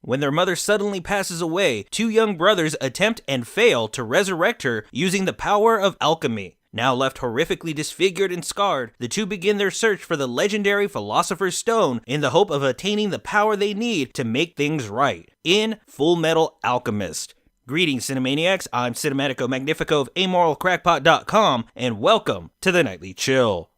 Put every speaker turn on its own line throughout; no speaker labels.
When their mother suddenly passes away, two young brothers attempt and fail to resurrect her using the power of alchemy. Now left horrifically disfigured and scarred, the two begin their search for the legendary Philosopher's Stone in the hope of attaining the power they need to make things right, in Fullmetal Alchemist. Greetings, Cinemaniacs, I'm Cinematico Magnifico of AmoralCrackpot.com, and welcome to the Nightly Chill.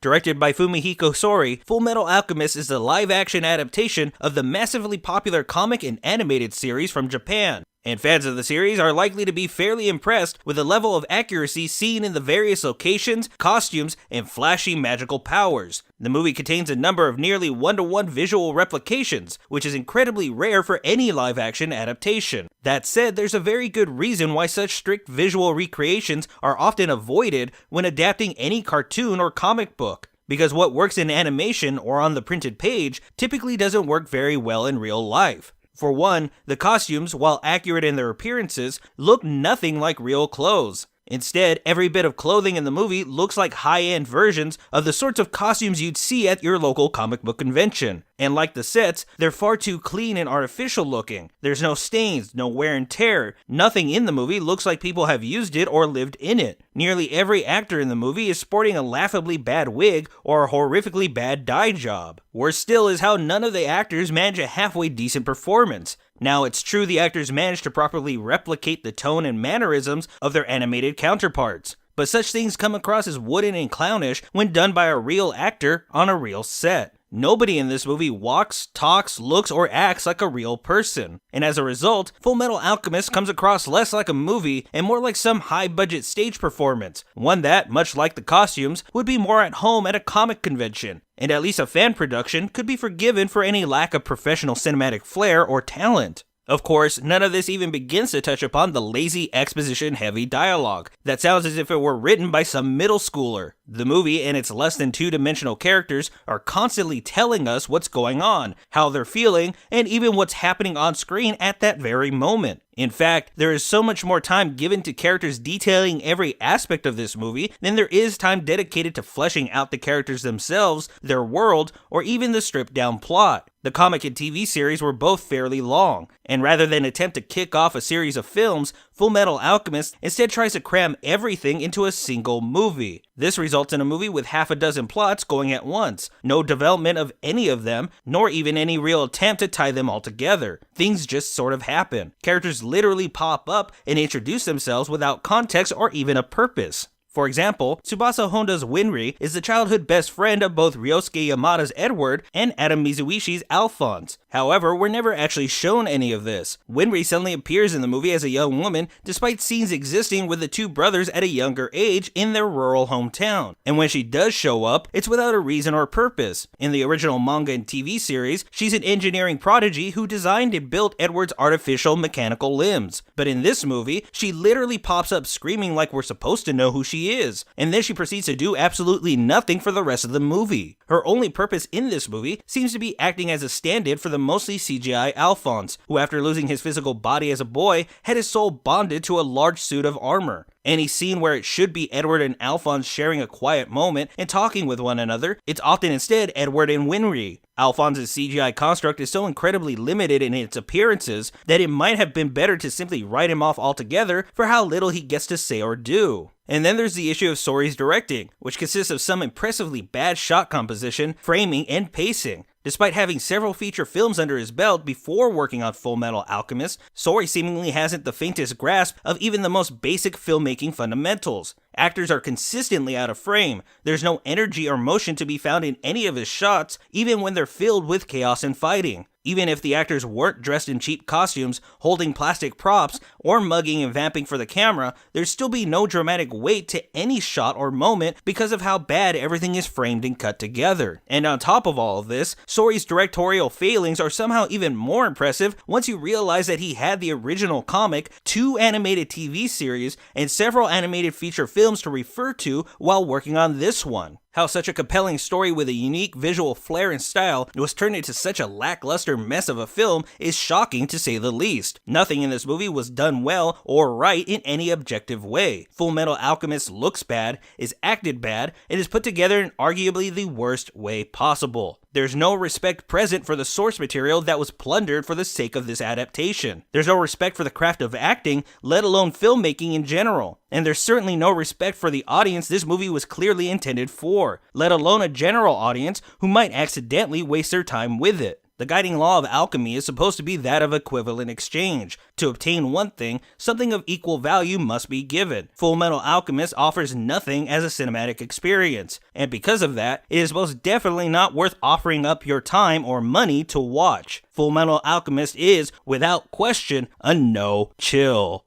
Directed by Fumihiko Sori, Fullmetal Alchemist is the live-action adaptation of the massively popular comic and animated series from Japan. And fans of the series are likely to be fairly impressed with the level of accuracy seen in the various locations, costumes, and flashy magical powers. The movie contains a number of nearly one-to-one visual replications, which is incredibly rare for any live-action adaptation. That said, there's a very good reason why such strict visual recreations are often avoided when adapting any cartoon or comic book. Because what works in animation or on the printed page typically doesn't work very well in real life. For one, the costumes, while accurate in their appearances, look nothing like real clothes. Instead, every bit of clothing in the movie looks like high-end versions of the sorts of costumes you'd see at your local comic book convention. And like the sets, they're far too clean and artificial looking. There's no stains, no wear and tear. Nothing in the movie looks like people have used it or lived in it. Nearly every actor in the movie is sporting a laughably bad wig or a horrifically bad dye job. Worse still is how none of the actors manage a halfway decent performance. Now, it's true the actors managed to properly replicate the tone and mannerisms of their animated counterparts, but such things come across as wooden and clownish when done by a real actor on a real set. Nobody in this movie walks, talks, looks, or acts like a real person. And as a result, Fullmetal Alchemist comes across less like a movie and more like some high-budget stage performance, one that, much like the costumes, would be more at home at a comic convention. And at least a fan production could be forgiven for any lack of professional cinematic flair or talent. Of course, none of this even begins to touch upon the lazy, exposition-heavy dialogue that sounds as if it were written by some middle schooler. The movie and its less than two-dimensional characters are constantly telling us what's going on, how they're feeling, and even what's happening on screen at that very moment. In fact, there is so much more time given to characters detailing every aspect of this movie than there is time dedicated to fleshing out the characters themselves, their world, or even the stripped-down plot. The comic and TV series were both fairly long, and rather than attempt to kick off a series of films, Fullmetal Alchemist instead tries to cram everything into a single movie. This results in a movie with half a dozen plots going at once, no development of any of them, nor even any real attempt to tie them all together. Things just sort of happen. Characters literally pop up and introduce themselves without context or even a purpose. For example, Tsubasa Honda's Winry is the childhood best friend of both Ryosuke Yamada's Edward and Adam Mizuishi's Alphonse. However, we're never actually shown any of this. Winry suddenly appears in the movie as a young woman, despite scenes existing with the two brothers at a younger age in their rural hometown. And when she does show up, it's without a reason or purpose. In the original manga and TV series, she's an engineering prodigy who designed and built Edward's artificial mechanical limbs. But in this movie, she literally pops up screaming like we're supposed to know who she is, and then she proceeds to do absolutely nothing for the rest of the movie. Her only purpose in this movie seems to be acting as a stand-in for the mostly CGI Alphonse, who after losing his physical body as a boy, had his soul bonded to a large suit of armor. Any scene where it should be Edward and Alphonse sharing a quiet moment and talking with one another, it's often instead Edward and Winry. Alphonse's CGI construct is so incredibly limited in its appearances that it might have been better to simply write him off altogether for how little he gets to say or do. And then there's the issue of Sori's directing, which consists of some impressively bad shot composition, framing, and pacing. Despite having several feature films under his belt before working on Fullmetal Alchemist, Sori seemingly hasn't the faintest grasp of even the most basic filmmaking fundamentals. Actors are consistently out of frame. There's no energy or motion to be found in any of his shots, even when they're filled with chaos and fighting. Even if the actors weren't dressed in cheap costumes, holding plastic props, or mugging and vamping for the camera, there'd still be no dramatic weight to any shot or moment because of how bad everything is framed and cut together. And on top of all of this, Sori's directorial failings are somehow even more impressive once you realize that he had the original comic, 2 animated TV series, and several animated feature films to refer to while working on this one. How such a compelling story with a unique visual flair and style was turned into such a lackluster mess of a film is shocking to say the least. Nothing in this movie was done well or right in any objective way. Fullmetal Alchemist looks bad, is acted bad, and is put together in arguably the worst way possible. There's no respect present for the source material that was plundered for the sake of this adaptation. There's no respect for the craft of acting, let alone filmmaking in general. And there's certainly no respect for the audience this movie was clearly intended for, let alone a general audience who might accidentally waste their time with it. The guiding law of alchemy is supposed to be that of equivalent exchange. To obtain one thing, something of equal value must be given. Fullmetal Alchemist offers nothing as a cinematic experience, and because of that, it is most definitely not worth offering up your time or money to watch. Fullmetal Alchemist is, without question, a no chill.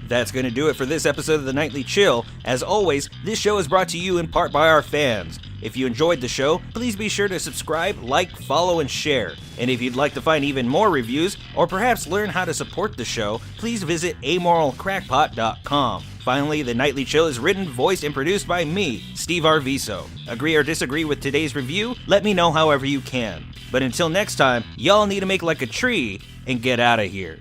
That's going to do it for this episode of the Nightly Chill. As always, this show is brought to you in part by our fans. If you enjoyed the show, please be sure to subscribe, like, follow, and share. And if you'd like to find even more reviews, or perhaps learn how to support the show, please visit amoralcrackpot.com. Finally, the Nightly Chill is written, voiced, and produced by me, Steve TLVSoE. Agree or disagree with today's review? Let me know however you can. But until next time, y'all need to make like a tree and get out of here.